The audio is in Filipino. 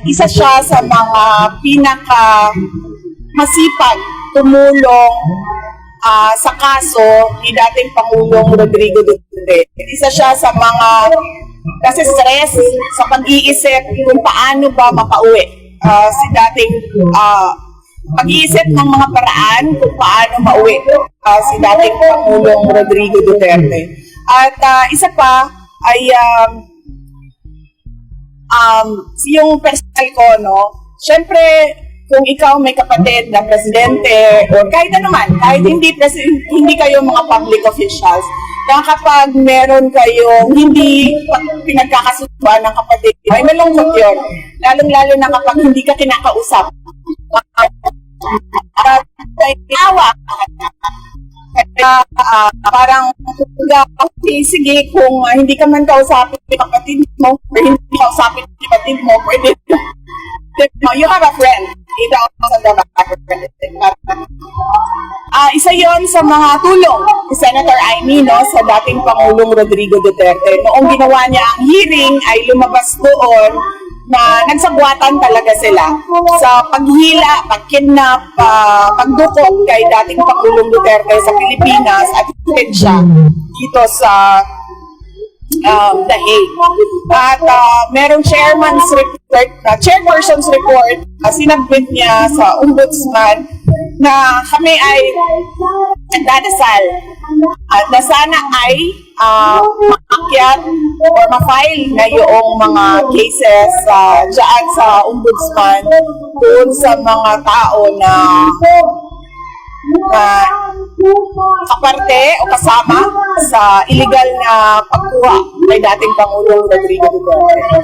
isa siya sa mga pinaka masipag tumulong sa kaso ni dating Pangulong Rodrigo Duterte. Isa siya sa mga kasi stress sa pag-iisip kung paano ba makauwi si dating pag-iisip ng mga paraan kung paano mauwi si dating Pangulong Rodrigo Duterte. At isa pa ay yung personal ko, no? Siyempre, kung ikaw may kapatid na presidente o kahit anuman, kahit hindi kayo mga public officials, na kapag meron kayong hindi pinagkakasubuan ng kapatid, ay malungkot yun. Lalong-lalo na kapag hindi ka kinakausap. Awa. Parang okay, sige, kung hindi ka man kausapin ng kapatid mo, or hindi kausapin ng kapatid mo, pwede you have a friend. Ito sa dapat. Isa yon sa mga tulong ni Senator Amy, no, sa dating Pangulong Rodrigo Duterte. Noong ginawa niya ang hearing, ay lumabas doon na nagsagwatan talaga sila sa paghila, pagkidnap, pagdukot kay dating Pangulong Duterte sa Pilipinas at siya dito sa The Hague. At merong chairperson's report sinabit niya sa ombudsman na kami ay nagdadasal at na sana ay maakyat or ma-file na yung mga cases dyan sa ombudsman doon sa mga tao na kaparte o kasama sa illegal na pagkuha kay dating Pangulong Rodrigo Duterte.